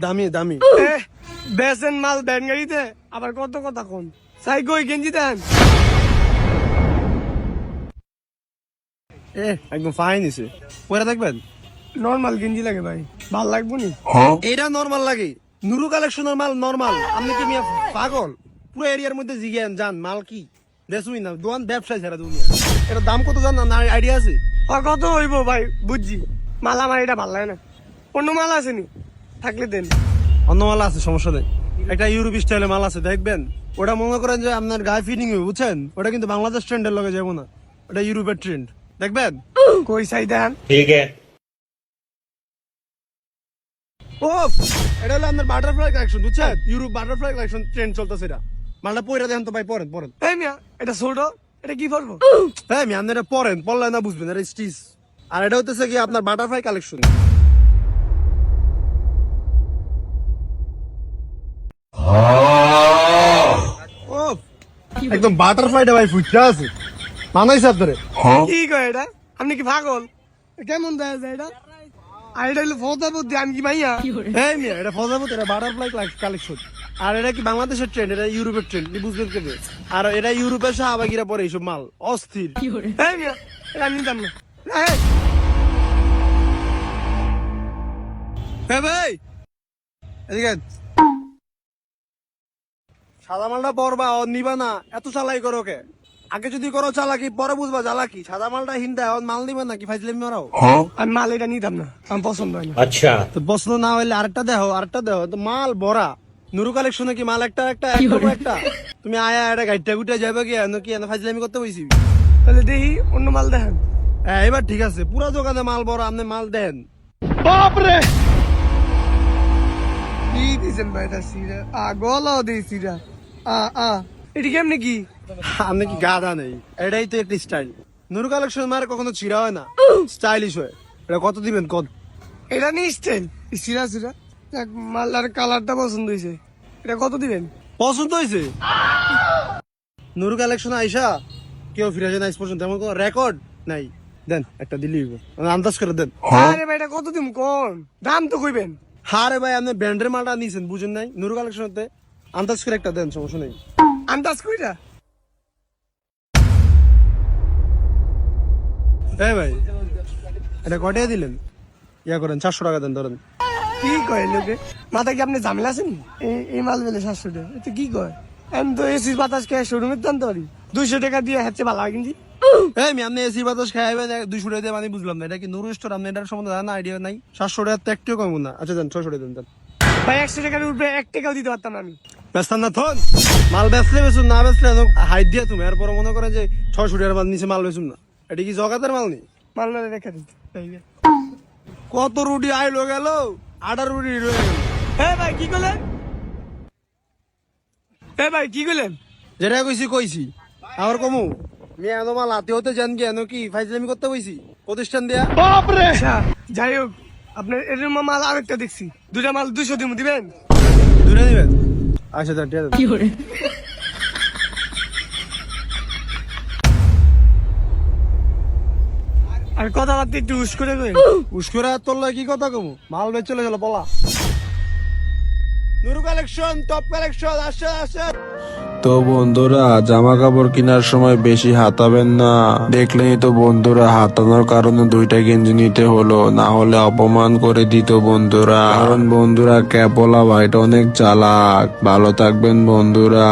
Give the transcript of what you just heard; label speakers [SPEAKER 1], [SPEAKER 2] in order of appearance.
[SPEAKER 1] দামি দামি।
[SPEAKER 2] বেসেন মাল ব্যান গাড়িতে আবার কত কথা কোন চাই কই গেঞ্জি দেন।
[SPEAKER 1] একদম ফাইন হয়েছে, পরে দেখবেন।
[SPEAKER 2] নর্মাল গেঞ্জি লাগে ভাই, ভাল লাগবো নি?
[SPEAKER 1] এটা নরমাল লাগে, নুরু কালেকশনের মাল নরমাল। আপনি কি মিয়া পাগল? পুরো এরিয়ার মধ্যে জিজ্ঞেন জান মাল কি দেখুই না, দোকান ব্যবসায় ছাড়া দুনিয়া। এটা দাম কত জান না আইডিয়া আছে?
[SPEAKER 2] কত হইব ভাই বুঝছি, মাল আমার এটা ভাল লাগে না। অন্য মাল আছে নি থাকলে দেন।
[SPEAKER 1] অন্য মাল আছে, সমস্যা নেই। একটা ইউরোপ স্টাইলের মাল আছে দেখবেন, ওটা মনে করেন যে আপনার গায়ে ফিটিং হবে বুঝছেন। ওটা কিন্তু বাংলাদেশ ট্রেন্ডের লগে যাবো না, ওটা ইউরোপের ট্রেন্ড দেখবেন।
[SPEAKER 2] কই চাই দেন।
[SPEAKER 1] ও এটা হলো আপনার বাটারফ্লাই কালেকশন বুঝছেন, ইউরোপ বাটারফ্লাই কালেকশন ট্রেন্ড চলতেছে। এটা মালটা পরে দেখেন তো ভাই, পরেন পরেন।
[SPEAKER 2] এই মিয়া এটা ছোট, এটা কি করবো?
[SPEAKER 1] হ্যাঁ আমি আপনার এটা পরেন, পড়লে না বুঝবেন, এটা স্টিচ। আর এটা হচ্ছে কি আপনার বাটারফ্লাই কালেকশন। ও একদম বাটারফ্লাইটা ভাই ফুটটা আছে, মানাইছে আপনারে।
[SPEAKER 2] কি কয় এটা? আপনি কি পাগল? কেমন দেয়া যায় এটা? আর এটা হলো ফোদা বুদ্ধি, আমি কি মাইয়া?
[SPEAKER 1] এই মিয়া এটা ফজাবত, এটা বাটারফ্লাই কালেকশন। আর এটা কি বাংলাদেশের ট্রেন্ড, এটা ইউরোপের ট্রেন্ড, বুঝবেন কেবে। আর এটা ইউরোপের শাহবাগিরা পরে এইসব মাল অস্থির।
[SPEAKER 2] এই মিয়া এটা আমি নিতাম না। এই,
[SPEAKER 1] হ্যাঁ ভাই এদিকে আয়। সাদা মালটা পরবা ও নিবা না, এত চালাই করো কে? আগে যদি করো চালাকি পরে বুঝবা চালাকি। সাদা মালটা হিন্দা মাল নিবা নাকি ফাইজলামি মারাও?
[SPEAKER 2] আমি মাল এটা নিতাম না, আমার পছন্দ হয় না।
[SPEAKER 1] তো বসলো না হইলে আরেকটা দেখো, আরেকটা দেখো তো মাল ভরা। নুরু কালেকশনে কি মাল একটা একটা একটা তুমি আয়া এটা গাইটা গুটা যাবে কি কি ফাইজলামি করতে বইছি।
[SPEAKER 2] তাহলে দেখি অন্য মাল দেখেন।
[SPEAKER 1] হ্যাঁ এবার ঠিক আছে, পুরো দোকানে মাল ভরা, আপনি মাল দেন।
[SPEAKER 2] বাপরে কি দিয়েছেন ভাই? এটা সিরা গলাও দিই সিরা। এটি কেমনি কি?
[SPEAKER 1] আপনি কি গাধা নেই? এটাই তো একটা স্টাইল। নুরু কালেকশন মার কখনো ছিড়া হয় না, স্টাইলিশ হয়। এটা কত দিবেন কত?
[SPEAKER 2] এটা নিয়ে স্টাইল সিরা সিরা। মালটার কালারটা পছন্দ হয়েছে, এটা কত দিবেন?
[SPEAKER 1] পছন্দ হয়েছে? নুরু কালেকশন আইসা কেউ ফিরে যায় না আজ পর্যন্ত, এমন কোন রেকর্ড নাই। দেন একটা দিলি আন্দাজ করে দেন।
[SPEAKER 2] আরে ভাই এটা কত দিম কোন? দাম তো কইবেন।
[SPEAKER 1] হারে ভাই আপনি ব্র্যান্ডের মালটা নিয়েছেন বুঝেন নাই, নুরু কালেকশন আন্দাজ করে একটা দেন, সমস্যা নেই।
[SPEAKER 2] আন্দাজ কইরা
[SPEAKER 1] এই ভাই এটা কটাই দিলেন? ইয়া করেন 400 টাকা দেন ধরেন।
[SPEAKER 2] কি কয় লোকে? মাথা কি আপনি ঝামেলা আছেন? এই মাল বেলে 700 টাকা, এটা কি কয়? আমি তো এসি বাতাস খেয়ে শোরুমে টানতে পারি, 200 টাকা দিয়ে হচ্ছে ভালো হয় কিন্তু।
[SPEAKER 1] এই আপনি এসি বাতাস খাইবেন 200 টাকা দিয়ে, মানে বুঝলাম না এটা কি নুরু স্টোর? আপনি এটার সম্বন্ধে জানা আইডিয়া নাই। 700 টাকা তো একটিও কম না। আচ্ছা দেন 600 টাকা দেন।
[SPEAKER 2] ভাই 100 টাকার উপরে 1 টাকাও দিতে পারতাম না আমি।
[SPEAKER 1] বেচতাম না থন, মাল বেচলে বেচুন, না বেচলে হাইট দিয়া তুমি। এরপর মনে করে যে 600 টাকার মাল নিচে মাল বেচুন না, এটা কি জগাতের মাল নেই?
[SPEAKER 2] মাল না রেখে দিতে।
[SPEAKER 1] কত রুটি আইলো গেল, 8 রুটি রয়ে গেল।
[SPEAKER 2] হ্যাঁ ভাই কি করলেন? হ্যাঁ ভাই কি করলেন?
[SPEAKER 1] যেটা কইছি কইছি আর কমু। মেয়ে এনো মাল হাতে হতে জান কি এনো কি ফাইজলামি করতে কইছি প্রতিষ্ঠান দেয়া।
[SPEAKER 2] বাপরে যাই হোক, আপনার এর মাল আরেকটা দেখছি, দুটা মাল 200 দিবেন?
[SPEAKER 1] দূরে দিবেন। আচ্ছা দেন ঠিক আছে।
[SPEAKER 2] আর কথাবার্তা একটু উস করে কই।
[SPEAKER 1] উস্কুরা তোর কি কথা কমু, মাল বেচ চলে গেল বলা। নুরু কালেকশন টপ কালেকশন আসে আসে।
[SPEAKER 3] তো বন্ধুরা জামা কাপড় কেনার সময় বেশি হাতাবেন না। দেখলেই তো বন্ধুরা, হাতানোর কারণে 2টা গেঞ্জি নিতে হলো, না হলে অপমান করে দিত বন্ধুরা। কারণ বন্ধুরা ক্যাপলা ভাইটা অনেক চালাক। ভালো থাকবেন বন্ধুরা।